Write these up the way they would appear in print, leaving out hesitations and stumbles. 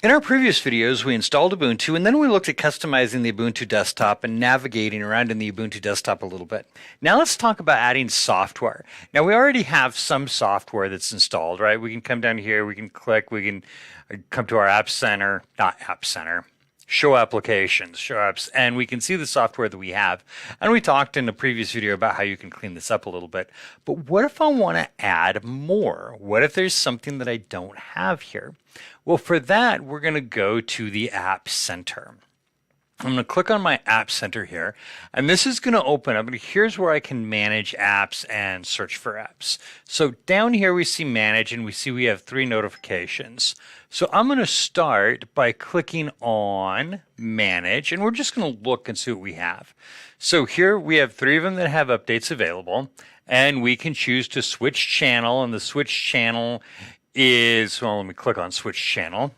In our previous videos, we installed Ubuntu and then we looked at customizing the Ubuntu desktop and navigating around in the Ubuntu desktop a little bit. Now let's talk about adding software. Now we already have some software that's installed, right? We can come down here, we can click, we can come to our App Center, not App Center, show applications, show apps, and we can see the software that we have. And we talked in a previous video about how you can clean this up a little bit. But what if I want to add more? What if there's something that I don't have here? Well, for that, we're going to go to the App Center. I'm going to click on my App Center here, and this is going to open up, and here's where I can manage apps and search for apps. So down here we see manage, and we see we have 3 notifications. So I'm going to start by clicking on manage, and we're just going to look and see what we have. So here we have 3 of them that have updates available, and we can choose to switch channel, and the switch channel is, well, let me click on switch channel.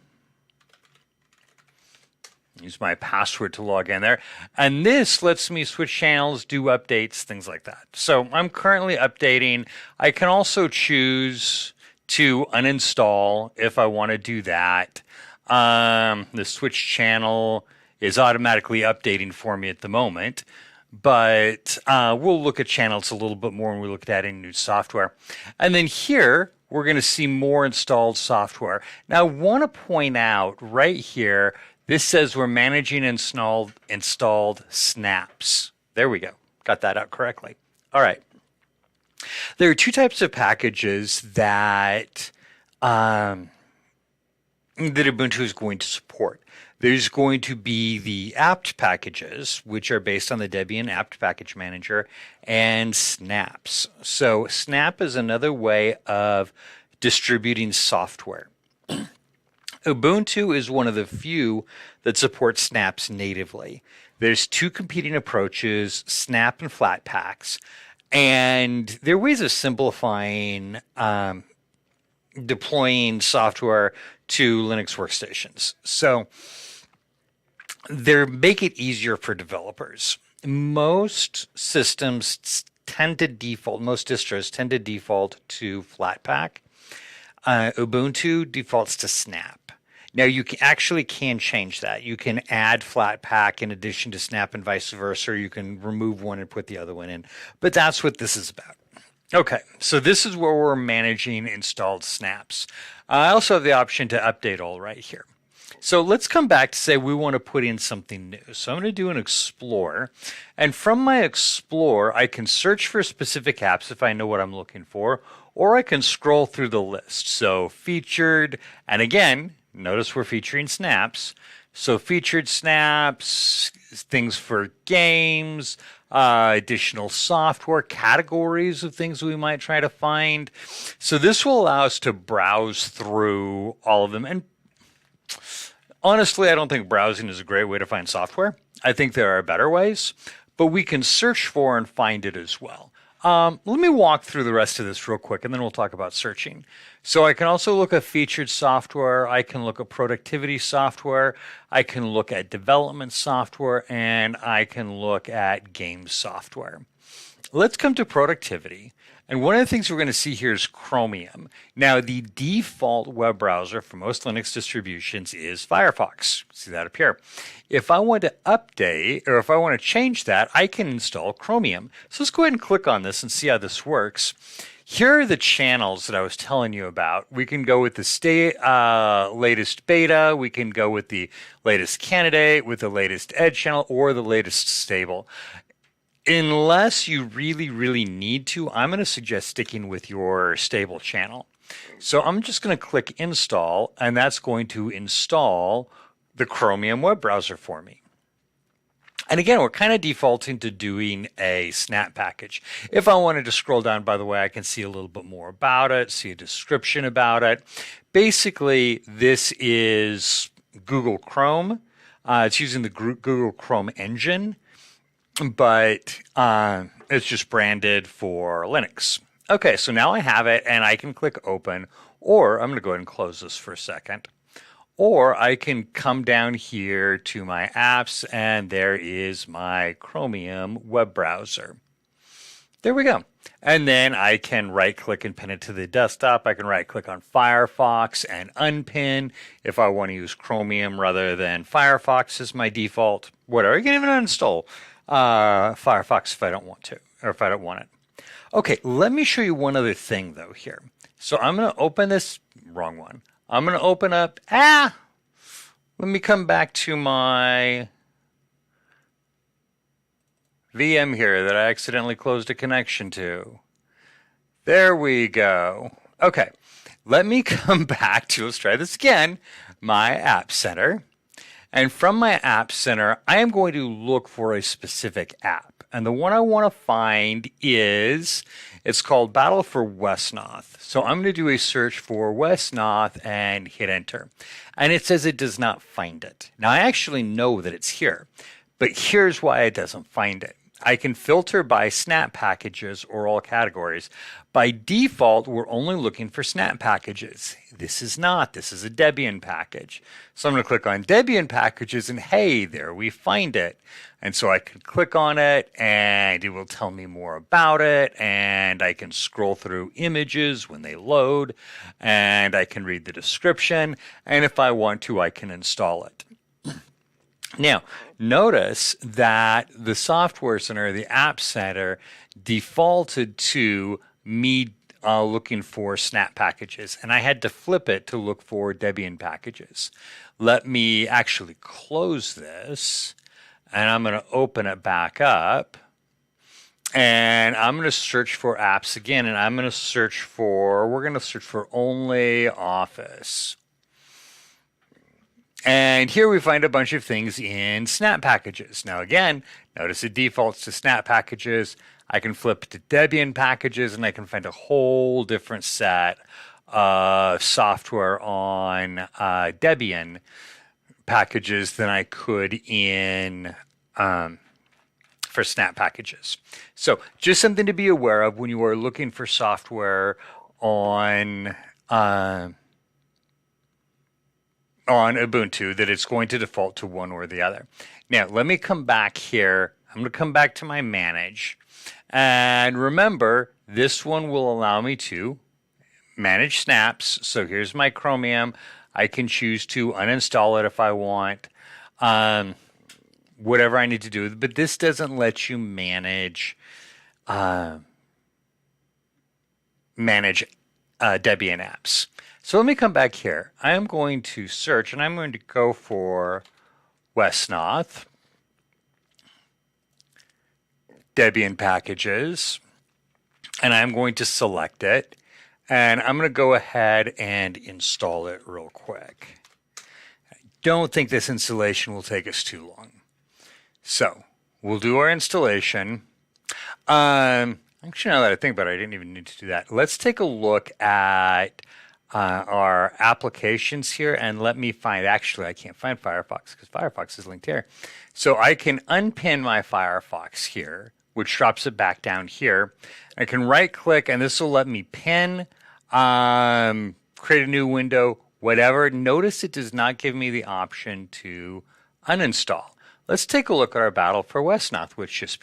Use my password to log in there. And this lets me switch channels, do updates, things like that. So I'm currently updating. I can also choose to uninstall if I want to do that. The switch channel is automatically updating for me at the moment. But we'll look at channels a little bit more when we look at adding new software. And then here, we're going to see more installed software. Now, I want to point out right here, this says we're managing installed snaps. There we go. Got that out correctly. All right. There are 2 types of packages that Ubuntu is going to support. There's going to be the apt packages, which are based on the Debian apt package manager, and snaps. So snap is another way of distributing software. Ubuntu is one of the few that supports snaps natively. There's 2 competing approaches, snap and flatpaks, and they're ways of simplifying deploying software to Linux workstations. So they make it easier for developers. Most systems tend to default, most distros tend to default to Flatpak. Ubuntu defaults to Snap. Now you actually can change that. You can add Flatpak in addition to Snap and vice versa. Or you can remove one and put the other one in. But that's what this is about. Okay, so this is where we're managing installed snaps. I also have the option to update all right here. So let's come back to say we want to put in something new. So I'm going to do an Explore. And from my Explore, I can search for specific apps if I know what I'm looking for, or I can scroll through the list. So featured, and again, notice we're featuring snaps. So featured snaps, things for games, additional software, categories of things we might try to find. So this will allow us to browse through all of them. And honestly, I don't think browsing is a great way to find software. I think there are better ways, but we can search for and find it as well. Let me walk through the rest of this real quick, and then we'll talk about searching. So I can also look at featured software. I can look at productivity software. I can look at development software, and I can look at game software. Let's come to productivity. And one of the things we're going to see here is Chromium. Now, the default web browser for most Linux distributions is Firefox. See that up here. If I want to update, or if I want to change that, I can install Chromium. So let's go ahead and click on this and see how this works. Here are the channels that I was telling you about. We can go with the latest beta. We can go with the latest candidate, with the latest edge channel, or the latest stable. Unless you really, really need to, I'm going to suggest sticking with your stable channel. So I'm just going to click install, and that's going to install the Chromium web browser for me. And again, we're kind of defaulting to doing a snap package. If I wanted to scroll down, by the way, I can see a little bit more about it, see a description about it. Basically, this is Google Chrome. It's using the Google Chrome engine, but it's just branded for Linux. Okay, so now I have it, and I can click open, or I'm going to go ahead and close this for a second. Or I can come down here to my apps, and there is my Chromium web browser. There we go. And then I can right click and pin it to the desktop. I can right click on Firefox and unpin if I want to use Chromium rather than Firefox as my default. Whatever. You can even uninstall Firefox if I don't want to, or if I don't want it. Okay, let me show you one other thing though here. So I'm going to open this, wrong one. I'm going to open up, let me come back to my VM here that I accidentally closed a connection to. There we go. Okay, let me come back to, let's try this again, my App Center. And from my App Center, I am going to look for a specific app. And the one I want to find is, it's called Battle for Westnoth. So I'm going to do a search for Westnoth and hit enter. And it says it does not find it. Now I actually know that it's here, but here's why it doesn't find it. I can filter by SNAP packages or all categories. By default, we're only looking for SNAP packages. This is not. This is a Debian package. So I'm going to click on Debian packages and hey, there we find it. And so I can click on it and it will tell me more about it. And I can scroll through images when they load and I can read the description. And if I want to, I can install it. Now, notice that the Software Center, the App Center, defaulted to me looking for SNAP packages, and I had to flip it to look for Debian packages. Let me actually close this, and I'm going to open it back up, and I'm going to search for apps again, and I'm going to search for, we're going to search for only Office. And here we find a bunch of things in SNAP packages. Now again, notice it defaults to SNAP packages. I can flip to Debian packages and I can find a whole different set of software on Debian packages than I could in for SNAP packages. So just something to be aware of when you are looking for software on Ubuntu, that it's going to default to one or the other. Now, let me come back here. I'm going to come back to my manage. And remember, this one will allow me to manage snaps. So here's my Chromium. I can choose to uninstall it if I want, whatever I need to do. But this doesn't let you manage Debian apps. So let me come back here. I am going to search and I'm going to go for Westnoth, Debian packages, and I'm going to select it. And I'm going to go ahead and install it real quick. I don't think this installation will take us too long. So we'll do our installation. Actually, now that I think about it, I didn't even need to do that. Let's take a look at our applications here, and let me find, actually I can't find Firefox because Firefox is linked here. So I can unpin my Firefox here, which drops it back down here. I can right click and this will let me pin, create a new window, whatever. Notice it does not give me the option to uninstall. Let's take a look at our Battle for Westnoth, which just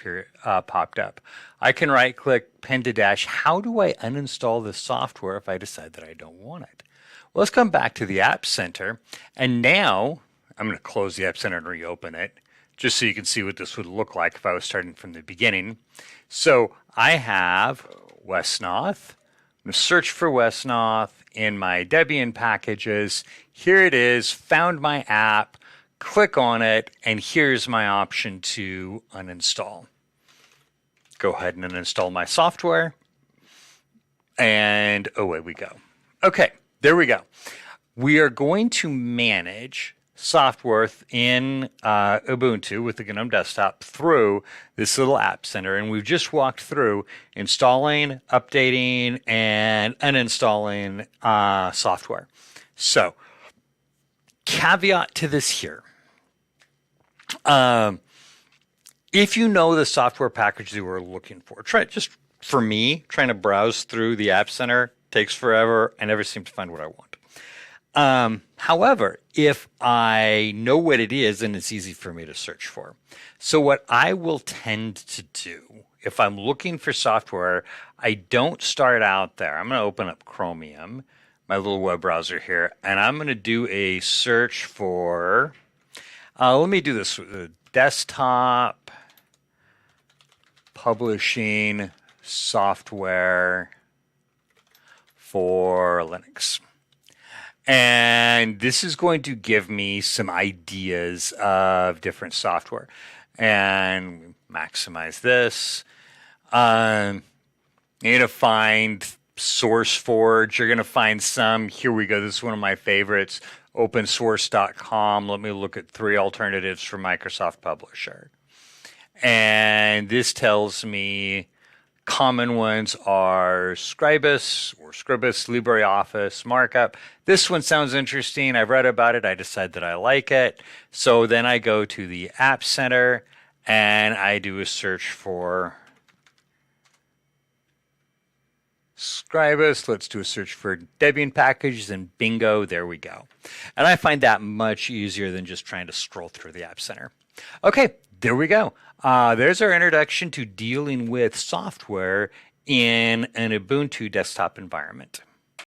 popped up. I can right click, pin to dash. How do I uninstall this software if I decide that I don't want it? Well, let's come back to the App Center. And now I'm going to close the App Center and reopen it, just so you can see what this would look like if I was starting from the beginning. So I have Westnoth. I'm going to search for Westnoth in my Debian packages. Here it is, found my app. Click on it, and here's my option to uninstall. Go ahead and uninstall my software, and away we go. Okay, there we go. We are going to manage software in Ubuntu with the GNOME Desktop through this little App Center, and we've just walked through installing, updating, and uninstalling software. So, caveat to this here. If you know the software package you are looking for, just for me, trying to browse through the App Center takes forever. I never seem to find what I want. However, if I know what it is, then it's easy for me to search for. So what I will tend to do if I'm looking for software, I don't start out there. I'm going to open up Chromium, my little web browser here, and I'm going to do a search for, let me do this, desktop publishing software for Linux. And this is going to give me some ideas of different software. And maximize this. You're going to find SourceForge. You're going to find some. Here we go. This is one of my favorites. OpenSource.com. Let me look at 3 alternatives for Microsoft Publisher. And this tells me common ones are Scribus, LibreOffice, Markup. This one sounds interesting. I've read about it. I decide that I like it. So then I go to the App Center and I do a search for Scribus. Let's do a search for Debian packages, and bingo, there we go. And I find that much easier than just trying to scroll through the App Center. Okay, there we go. There's our introduction to dealing with software in an Ubuntu desktop environment.